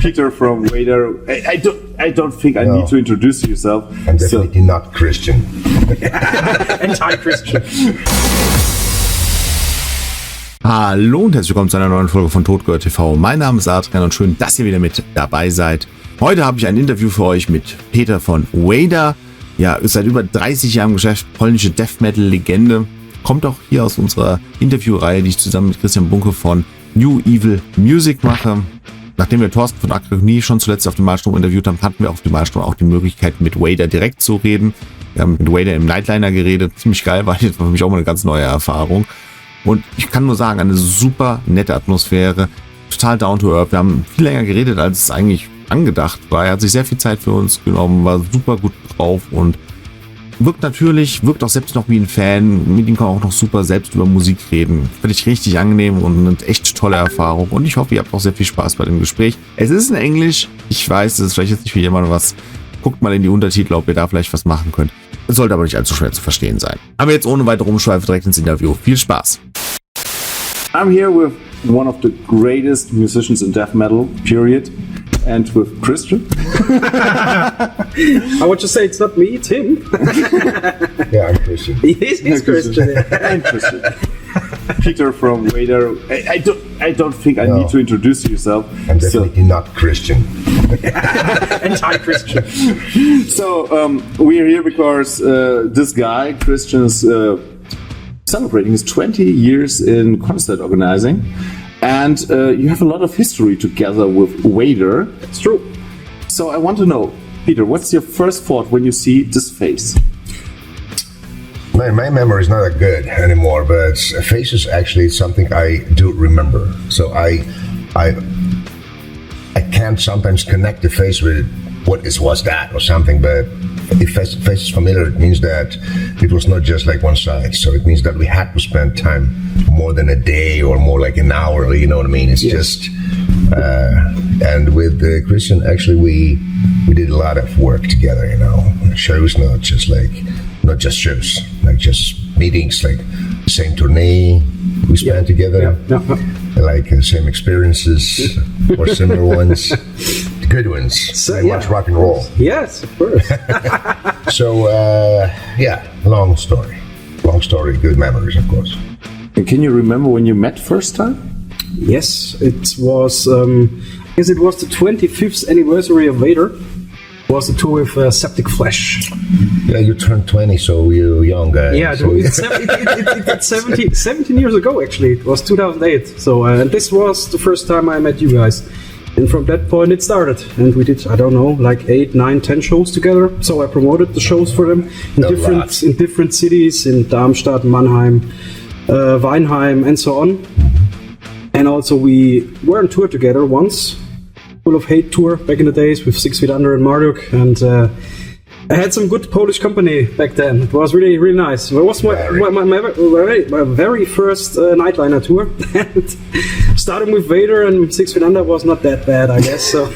Peter from Vader. I don't think I need to introduce yourself. I'm definitely not Christian. Anti-Christian. Hallo und herzlich willkommen zu einer neuen Folge von Totgehoert TV. Mein Name ist Adrian und schön, dass ihr wieder mit dabei seid. Heute habe ich ein Interview für euch mit Peter von Vader. Ja, ist seit über 30 Jahren im Geschäft, polnische Death Metal Legende. Kommt auch hier aus unserer Interviewreihe, die ich zusammen mit Christian Bunke von New Evil Music mache. Nachdem wir Torsten von Akronie schon zuletzt auf dem Malstrom interviewt haben, hatten wir auf dem Malstrom auch die Möglichkeit, mit Vader direkt zu reden. Wir haben mit Vader im Nightliner geredet. Ziemlich geil, war jetzt für mich auch mal eine ganz neue Erfahrung. Und ich kann nur sagen, eine super nette Atmosphäre, total down to earth. Wir haben viel länger geredet, als es eigentlich angedacht war. Er hat sich sehr viel Zeit für uns genommen, war super gut drauf und wirkt auch selbst noch wie ein Fan. Mit ihm kann man auch noch super selbst über Musik reden. Finde ich richtig angenehm und eine echt tolle Erfahrung. Und ich hoffe, ihr habt auch sehr viel Spaß bei dem Gespräch. Es ist in Englisch. Ich weiß, das ist vielleicht jetzt nicht für jemanden was. Guckt mal in die Untertitel, ob ihr da vielleicht was machen könnt. Es sollte aber nicht allzu schwer zu verstehen sein. Aber jetzt ohne weitere Umschweife direkt ins Interview. Viel Spaß. I'm here with one of the greatest musicians in death metal, period. And with Christian. I want to say it's not me, it's him. Yeah, I'm Christian. He's Christian. And Christian. Peter from Vader. I don't think I need to introduce yourself. I'm definitely not Christian. Anti-Christian. So we're here because this guy, Christian, is celebrating his 20 years in concert organizing. And you have a lot of history together with Vader. It's true. So I want to know, Peter, what's your first thought when you see this face? My memory is not that good anymore, but faces actually is something I do remember. So I can't sometimes connect the face with what was that or something, but if face is familiar, it means that it was not just like one side. So it means that we had to spend time more than a day or more like an hour, you know what I mean? It's just, and with Christian, actually we did a lot of work together, you know, shows, not just shows, like just meetings, like the same tournée we spent together, like same experiences or similar ones. Good ones. So, much rock and roll. Yes, of course. So, long story. Good memories, of course. And can you remember when you met first time? Yes, it was, I guess it was the 25th anniversary of Vader. It was the tour with Septic Flesh. Yeah, you turned 20, so you're young guy. Yeah, so it's 17 years ago, actually. It was 2008. So, and this was the first time I met you guys. And from that point it started, and we did, I don't know, like 8, 9, 10 shows together. So I promoted the shows for them in different cities, in Darmstadt, Mannheim, Weinheim, and so on. And also we were on tour together once, Full of Hate tour back in the days with 6 Feet Under and Marduk, and I had some good Polish company back then. It was really, really nice. It was my very first nightliner tour. Starting with Vader and 6 Feet Under was not that bad, I guess. So,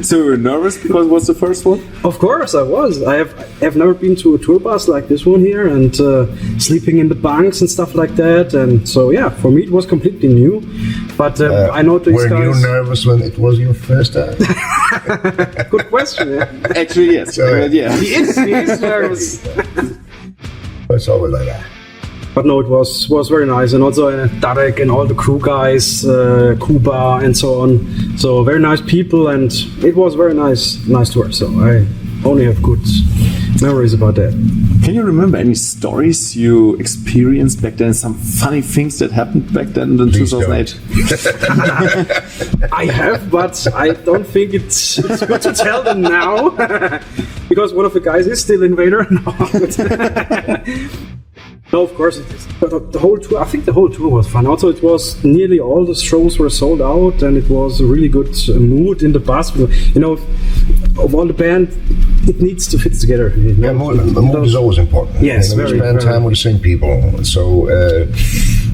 so you were nervous because it was the first one? Of course, I was. I have never been to a tour bus like this one here, and sleeping in the bunks and stuff like that. And so, yeah, for me it was completely new. But I know these guys. Were you nervous when it was your first time? Good question. Yeah. Actually, yes. Yeah. He is nervous. It's always like that. But no, it was very nice, and also Darek and all the crew guys, Kuba and so on. So very nice people, and it was very nice tour. So I only have good memories about that. Can you remember any stories you experienced back then? Some funny things that happened back then in 2008? I have, but I don't think it's good to tell them now, because one of the guys is still in Vader now. No, of course it is. But the whole tour, I think the whole tour was fun. Also, it was nearly all the shows were sold out, and it was a really good mood in the bus. You know, of all the band, it needs to fit together. You know? Yeah, the mood is always important. Yes, we spend time with the same people. So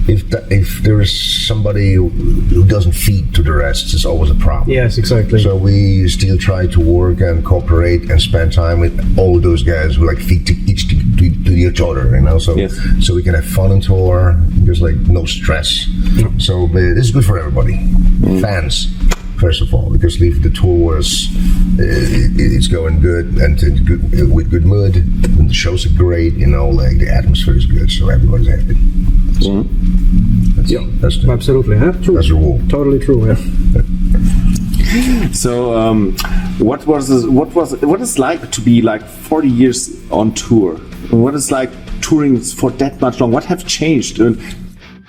if there is somebody who doesn't feed to the rest, it's always a problem. Yes, exactly. So we still try to work and cooperate and spend time with all those guys who like feed to each other, you know. So yes. So we can have fun on tour. There's like no stress. So it's good for everybody. Fans first of all, because if the tour was it's going good and good, with good mood, and the shows are great, like the atmosphere is good, so everybody's happy. So that's absolutely, huh? True. That's the rule. Totally true. Yeah. So, what is like to be like 40 years on tour? What is like touring for that much long? What have changed?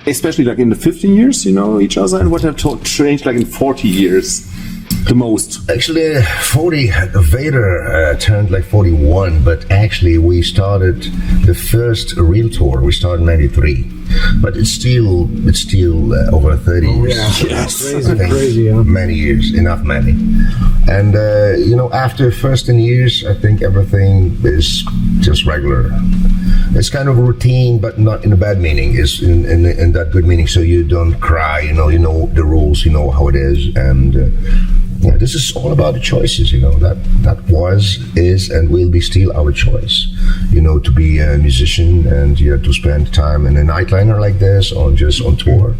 Especially like in the 15 years, each other, and what have changed like in 40 years? The most. Actually, 40. Vader turned like 41, but actually we started the first real tour. We started in '93, but it's still over 30 years. Yeah, yes. Crazy, yeah. Many years, enough many. And after first 10 years, I think everything is just regular. It's kind of a routine, but not in a bad meaning. It's in that good meaning. So you don't cry. You know the rules. You know how it is, and. This is all about the choices, that was, is, and will be still our choice, to be a musician and to spend time in a nightliner like this or just on tour.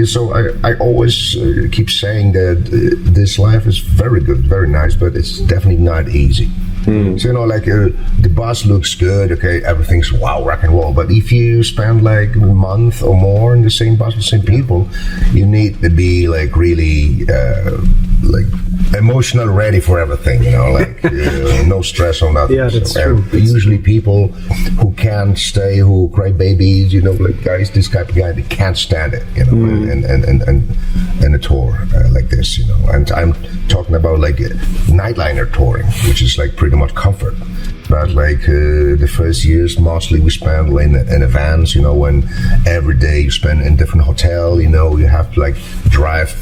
So I always keep saying that this life is very good, very nice, but it's definitely not easy. So, the bus looks good, okay, everything's wow, rock and roll, but if you spend like a month or more in the same bus with the same people, you need to be like really emotional ready for everything, no stress or nothing. Yeah, that's true. Usually people who can't stay, who cry babies, guys, this type of guy, they can't stand it, and a tour like this, and I'm talking about like nightliner touring, which is like pretty much comfort. But like the first years, mostly we spent in a vans, when every day you spend in different hotel, you have to like drive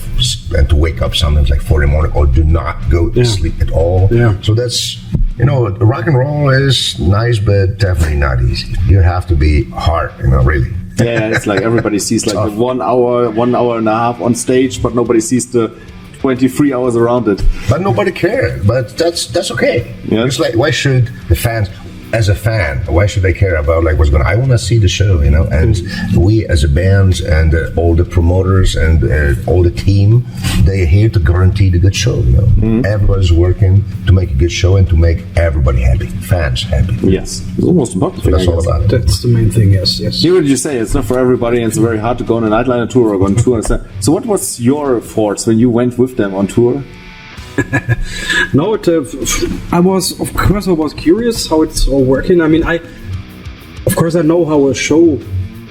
and to wake up sometimes like 4 in the morning or do not go to sleep at all. Yeah. So that's, rock and roll is nice, but definitely not easy. You have to be hard, really. Yeah, it's like everybody sees like the 1 hour and a half on stage, but nobody sees the 23 hours around it. But nobody cares. But that's okay. Yeah. It's like, why should the fans, as a fan, why should they care about like what's going on? I want to see the show, and we as a band and all the promoters and all the team, they're here to guarantee the good show, Everybody's working to make a good show and to make everybody happy, fans happy. Yes, it's almost important. So that's all about it. That's the main thing, yes. Hear what you say, it's not for everybody and it's very hard to go on a nightliner tour or go on tour. So what was your thoughts when you went with them on tour? No, I was curious how it's all working. I mean, I know how a show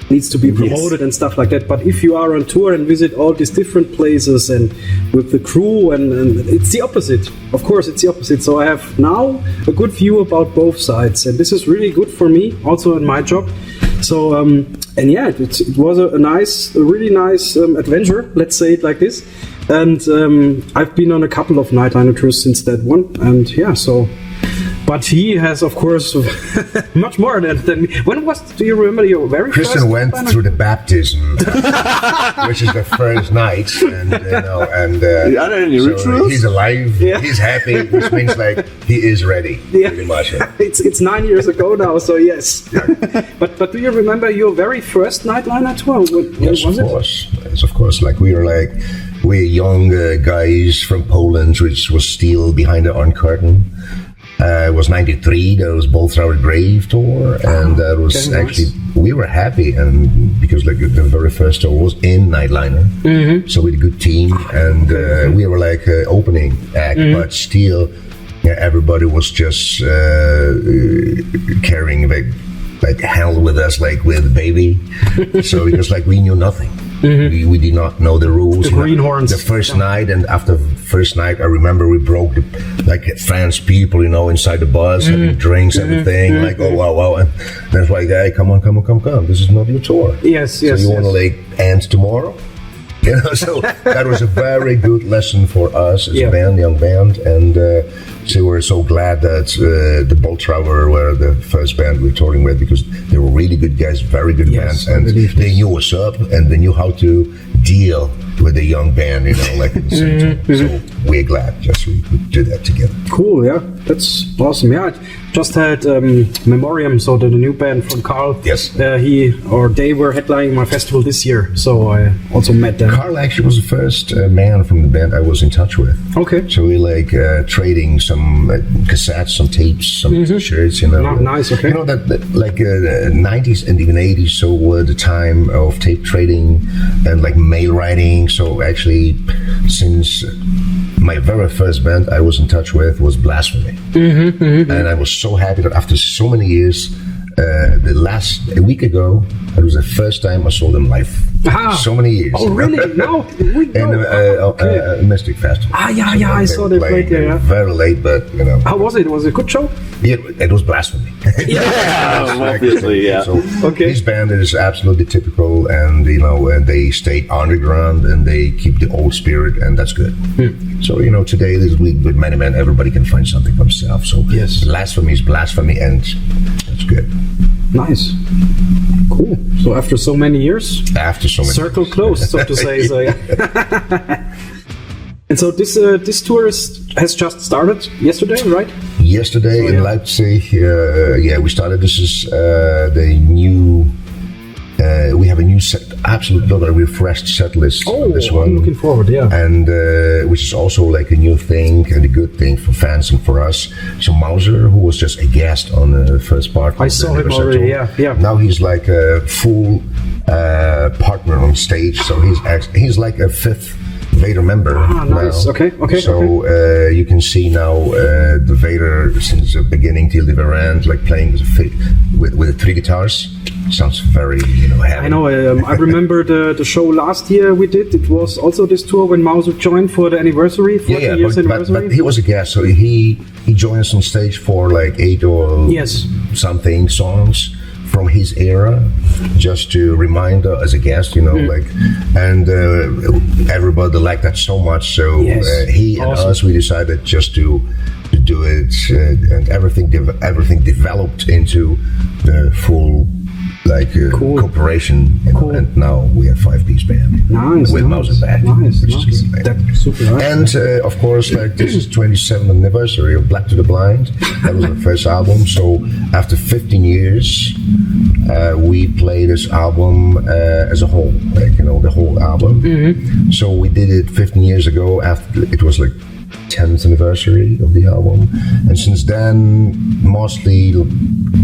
needs to be promoted and stuff like that. But if you are on tour and visit all these different places and with the crew, and it's the opposite. Of course, it's the opposite. So I have now a good view about both sides, and this is really good for me, also in my job. So it was a really nice adventure. Let's say it like this. And I've been on a couple of nightliner tours since that one, and but he has, of course, much more than me. Do you remember your very first? Christian went through the baptism, which is the first night, and are there any rituals? He's alive, he's happy, which means like he is ready, pretty much. It's 9 years ago now, so yes. But do you remember your very first nightliner tour? Yes, of course. Yes, of course. Like we're young guys from Poland, which was still behind the Iron Curtain. It was '93. There was Both Our Grave tour, and that was actually we were happy, and because like the very first tour was in nightliner, so with a good team, and we were like opening act, but still, everybody was just carrying like hell with us, like with a baby. So it was like we knew nothing. We did not know the rules. The greenhorns. The first night, and after the first night, I remember we broke French people, inside the bus, having drinks, everything. Like, oh wow, and that's like, hey, come on, this is not your tour. Yes. So you want to end tomorrow? So that was a very good lesson for us as a band, young band, and so we're so glad that the Boltrower were the first band we were touring with, because they were really good guys, very good bands, and they knew us up and they knew how to deal with a young band, like in the same time. So we're glad we could do that together. Cool, yeah, that's awesome. Yeah, just had Memoriam, so the new band from Carl. Yes. They were headlining my festival this year, so I also met them. Carl actually was the first man from the band I was in touch with. Okay. So we trading some cassettes, some tapes, some t-shirts, Nice, okay. You know that 90s and even 80s, so the time of tape trading and like mail writing. So actually, since my very first band I was in touch with was Blasphemy. And I was so happy that after so many years, a week ago, it was the first time I saw them live. So many years. Oh, really? No? In Mystic Festival. I saw they played there. Yeah. Very late, but How was it? Was it a good show? Yeah, it was Blasphemy. Obviously, yeah. So his band is absolutely typical, and they stay underground and they keep the old spirit, and that's good. So today with many men, everybody can find something for himself. So Blasphemy is blasphemy, and that's good. Nice, cool. So after so many years, circle closed, so to say. So yeah. And so this tour has just started yesterday, right? Yesterday in Leipzig, we started. This is the new. We have a new absolutely refreshed set list on this one. I'm looking forward, yeah. And which is also like a new thing and a good thing for fans and for us. So Mauser, who was just a guest on the first part. I saw him already, yeah. Now he's like a full partner on stage. So he's like a fifth Vader member. Nice. Now. Okay. So you can see now the Vader since the beginning till the very end, like playing with the three guitars. Sounds very, heavy. I know. I remember the show last year we did. It was also this tour when Mauser joined for the anniversary, 40 years anniversary. But he was a guest, so he joined us on stage for like 8 or something songs from his era, just to remind us as a guest, and everybody liked that so much. So he and us, we decided just to do it, and everything developed into the full cooperation, and now we have 5-piece band with Mauser back, which is good. That's super nice. And of course, this is 27th anniversary of Black to the Blind. That was the first album. So after 15 years, we play this album as a whole, the whole album. So we did it 15 years ago. After it was 10th anniversary of the album, and since then,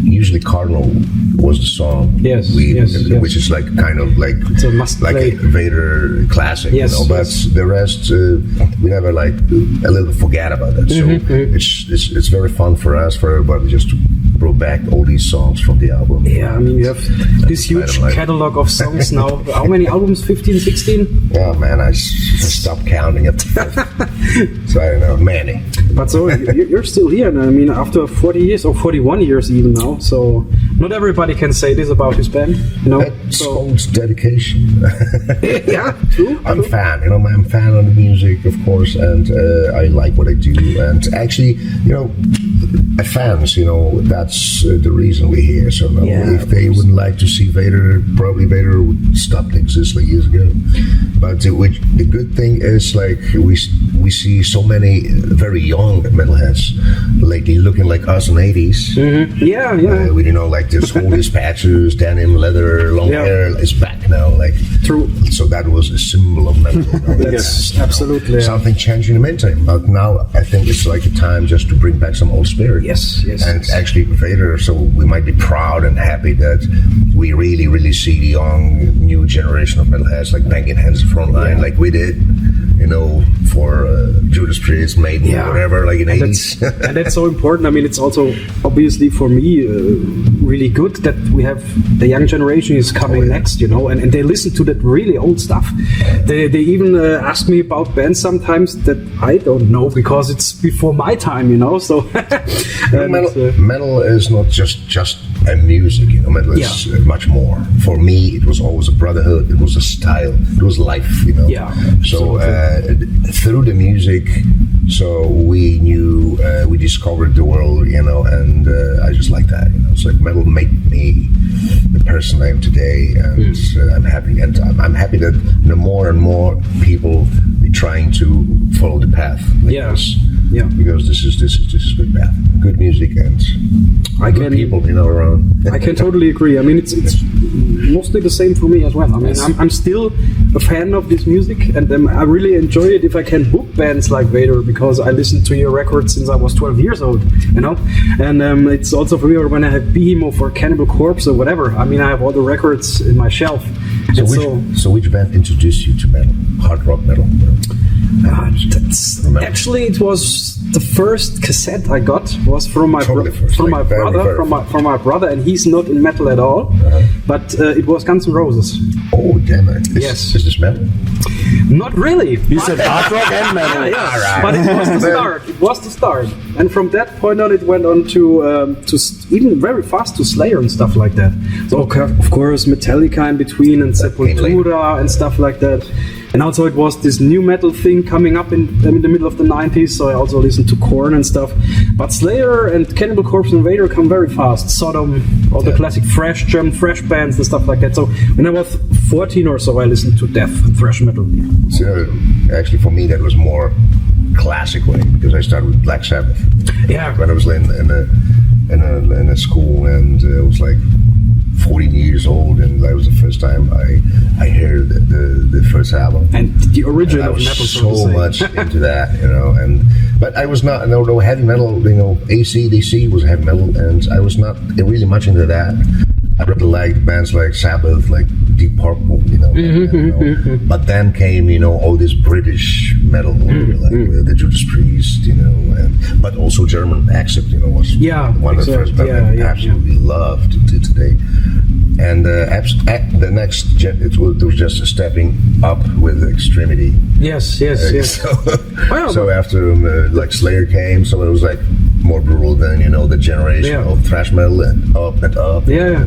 usually Cardinal was the song. Which is it's a must play. A Vader classic. But the rest we never a little forget about that. So it's very fun for us, for everybody, just to bring back all these songs from the album. Yeah, I mean, you have this huge catalog of songs now. How many albums? 15, 16? Oh man, I stopped counting at 5. So I don't know, many. But so you're still here, and I mean, after 40 years or 41 years even now. So not everybody can say this about his band, It's called dedication. Yeah, true. I'm a fan, I'm a fan of the music, of course, and I like what I do. And actually, fans, that's the reason we're here. So if they wouldn't like to see Vader, probably Vader would stop to exist years ago. But the good thing is, we see so many very young metalheads lately looking like us in the 80s. We this whole dispatches, denim, leather, long hair is back now. True. So that was a symbol of metal. Yes, absolutely. Something changed in the meantime, but now I think it's a time just to bring back some old spirit. Yes. And actually, Vader. So we might be proud and happy that we really, really see the young, new generation of metalheads banging hands front line, like we did. For Judas Priest, Maiden, whatever, in the 80s. And that's so important. I mean, it's also obviously for me really good that we have the young generation is coming next, and they listen to that really old stuff. They even ask me about bands sometimes that I don't know because it's before my time, So metal is not just a music, metal is much more. For me, it was always a brotherhood. It was a style. It was life, So through the music, so we knew, we discovered the world, and I just like that. It's metal made me the person I am today, and I'm happy. And I'm happy that more and more people are trying to follow the path. Yeah. Because this is good math, good music, and good people around. I can totally agree. I mean, it's mostly the same for me as well. I mean, I'm still a fan of this music, and I really enjoy it if I can book bands like Vader, because I listened to your records since I was 12 years old, and it's also for me when I have Behemoth or Cannibal Corpse or whatever. I mean, I have all the records in my shelf. So which band introduced you to metal, hard rock metal? Actually, it was the first cassette I got was from my brother, and he's not in metal at all. But it was Guns N' Roses. Oh, damn it! Yes. Is this metal? Not really. You said hard rock and metal. Yeah. But it was the start. It was the start, and from that point on, it went on to even very fast to Slayer and stuff like that. So of course, Metallica in between, and Sepultura and stuff like that. And also it was this new metal thing coming up in the middle of the 90s, so I also listened to Korn and stuff. But Slayer and Cannibal Corpse and Vader come very fast. Sodom, all the classic German thrash bands and stuff like that. So when I was 14 or so, I listened to death and thrash metal. So actually for me that was more classic way, because I started with Black Sabbath. Yeah. When I was in a school, and I was like 14 years old, and that was the first time I heard the first album. And the origin of metal, so much into that, but I was not, no heavy metal, AC/DC was heavy metal, and I was not really much into that. I really liked bands like Sabbath, like Deep Purple, But then came, all this British metal, like the Judas Priest, but also German Accept, was one of the first bands I absolutely loved to today. And the next it was just a stepping up with Extremity. Yes. So after like Slayer came, so it was like more brutal than the generation of thrash metal, and up and up. Yeah.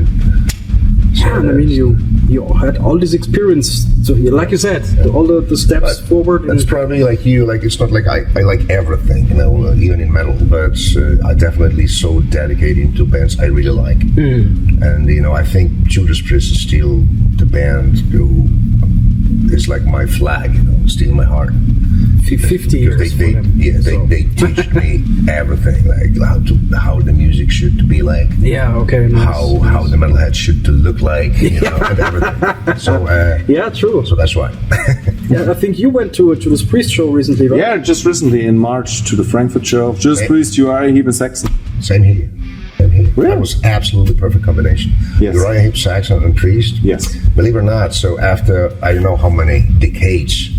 And I mean, you had all this experience, so like you said, all the steps forward. It's probably like you, like it's not like I like everything, even in metal, but I definitely so dedicated to bands I really like, and I think Judas Priest is still the band who is like my flag, still my heart. 50 years. They teach me everything, like how the music should be like. Yeah, okay. Nice. How the metalhead should look like, and everything. So true. So that's why. I think you went to a Judas Priest show recently, right? Yeah, just recently in March to the Frankfurt show. Judas Priest, Uriah Heep, and Saxon. Same here. Really? That was absolutely perfect combination. Yes. Uriah Heep, Saxon, and Priest. Yes. Believe it or not, so after I don't know how many decades,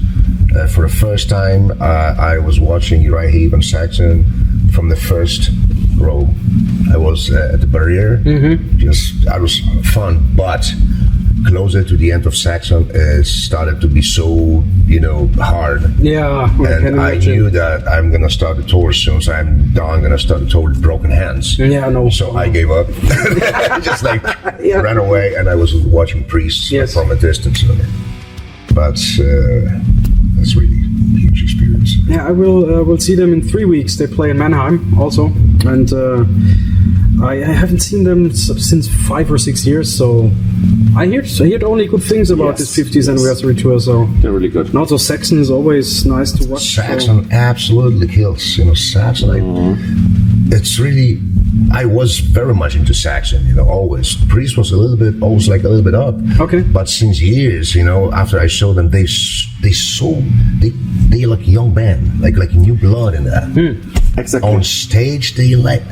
for the first time, I was watching Uriah Heep and Saxon from the first row. I was at the barrier. I was fun, but closer to the end of Saxon, it started to be so hard. Yeah, and I knew that I'm gonna start the tour soon. So I'm gonna start the tour with broken hands. Yeah, no. So I gave up, just like ran away, and I was watching Priests from a distance. But that's really a huge experience. Yeah, I will see them in 3 weeks. They play in Mannheim also, and I haven't seen them since 5 or 6 years. So I heard only good things about this 50th anniversary tour. So they're really good. And also Saxon is always nice to watch. Saxon absolutely kills. Saxon. It's really. I was very much into Saxon, always. Priest was always like a little bit up. Okay. But since years, after I saw them, they like a young band, like new blood in that. Exactly. On stage, they like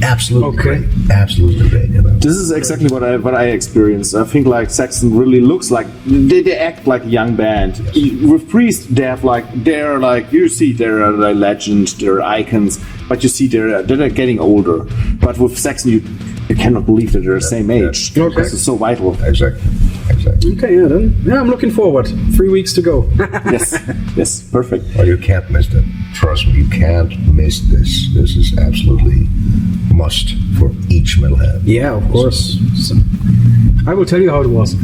absolutely great, absolutely great. This is exactly what I experienced. I think like Saxon really looks like they act like a young band. Yes. With Priest, they're like you see they're a legend, they're icons, but you see they're getting older. But with Saxon, you cannot believe that they're the same age. Okay. This is so vital. Exactly. Okay, I'm looking forward. 3 weeks to go. Yes, perfect. Well, you can't miss that. Trust me, you can't miss this. This is absolutely must for each metalhead. Yeah, of course. So, I will tell you how it was.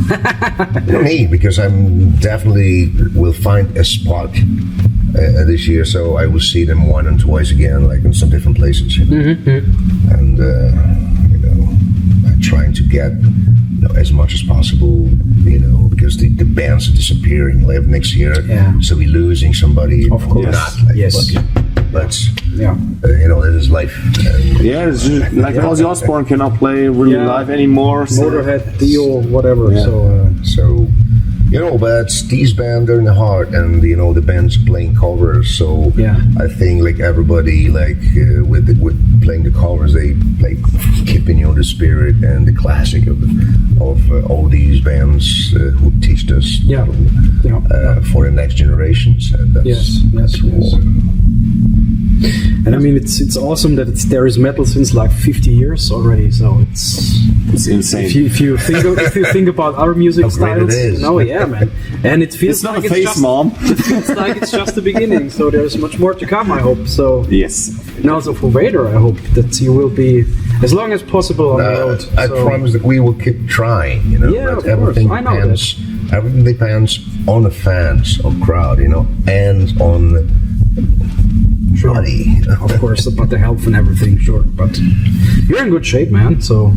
Me, because I'm definitely will find a spot this year, so I will see them 1 and twice again, like in some different places. And I'm trying to get as much as possible, because the bands are disappearing next year, so we're losing somebody. Of course. Not like, but Yeah. It is life. Yeah, it's just like Ozzy Osbourne cannot play really live anymore. So. Motorhead, Dio, whatever. Yeah. So, but these bands are in the heart, and the band's playing covers. So Yeah. I think like everybody, like with playing the covers, they like keeping the spirit and the classic of all these bands who teach us Yeah. for the next generations. And that's, Yes. that's cool. And I mean, it's awesome that there is metal since like 50 years already. So It's insane. if you think about our music How great styles, it is. Yeah, man. And it feels It's not like a face, just, Mom. It's like it's just the beginning. So there's much more to come, I hope. So Yes. and also for Vader, I hope that you will be as long as possible on the road. I So- promise that we will keep trying. Yeah, but of course. everything I know depends. Everything depends on the fans, on crowd, and on body. Of course, about the health and everything, sure. But you're in good shape, man. So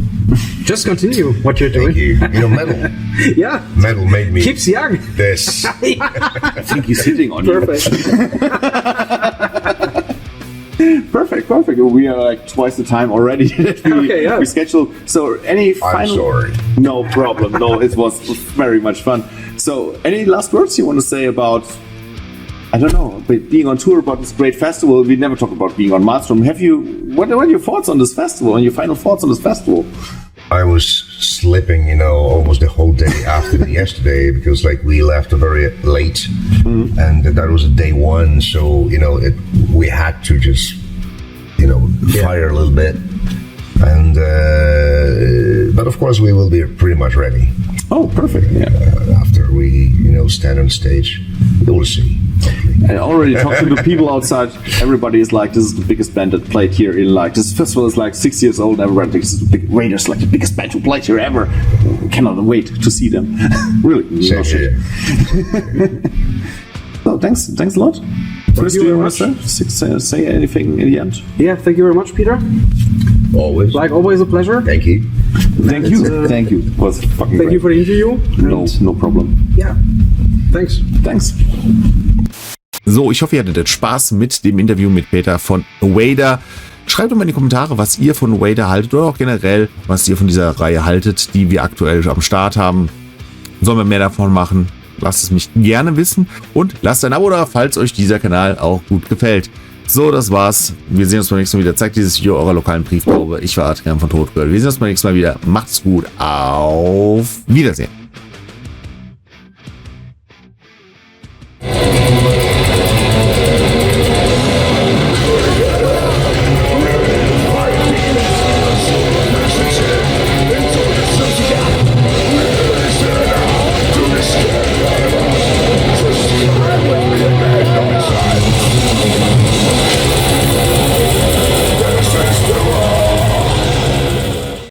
just continue what you're doing. Thank you. Metal. Yeah, Metal made me keeps young. this. I think he's hitting on Perfect. you. Perfect. We are like twice the time already that we scheduled. So any final... I'm sorry. No problem. No, it was very much fun. So any last words you want to say about... I don't know, but being on tour about this great festival? We never talk about being on Maelstrom. What are your thoughts on this festival and your final thoughts on this festival? I was sleeping, almost the whole day after yesterday because we left very late, and that was day one. So we had to just fire a little bit, and but of course we will be pretty much ready. Oh, perfect! Yeah. After we stand on stage, you will see. I already talked to the people outside. Everybody is like, this is the biggest band that played here in this festival is like 6 years old. Everybody thinks this is the Raiders, like the biggest band who played here ever. Cannot wait to see them. Really. Same here. So thanks a lot. Chris, do you want to say anything in the end? Yeah, thank you very much, Peter. Always. Like always, a pleasure. Thank you. Thank you. It was fucking Thank great. you for the interview. No problem. Yeah. Thanks. So, ich hoffe, ihr hattet Spaß mit dem Interview mit Peter von Vader. Schreibt doch mal in die Kommentare, was ihr von Vader haltet oder auch generell, was ihr von dieser Reihe haltet, die wir aktuell am Start haben. Sollen wir mehr davon machen? Lasst es mich gerne wissen und lasst ein Abo da, falls euch dieser Kanal auch gut gefällt. So, das war's. Wir sehen uns beim nächsten Mal wieder. Zeigt dieses Video eurer lokalen Brieftaube. Ich war Adrian von Totgehoert. Wir sehen uns beim nächsten Mal wieder. Macht's gut. Auf Wiedersehen.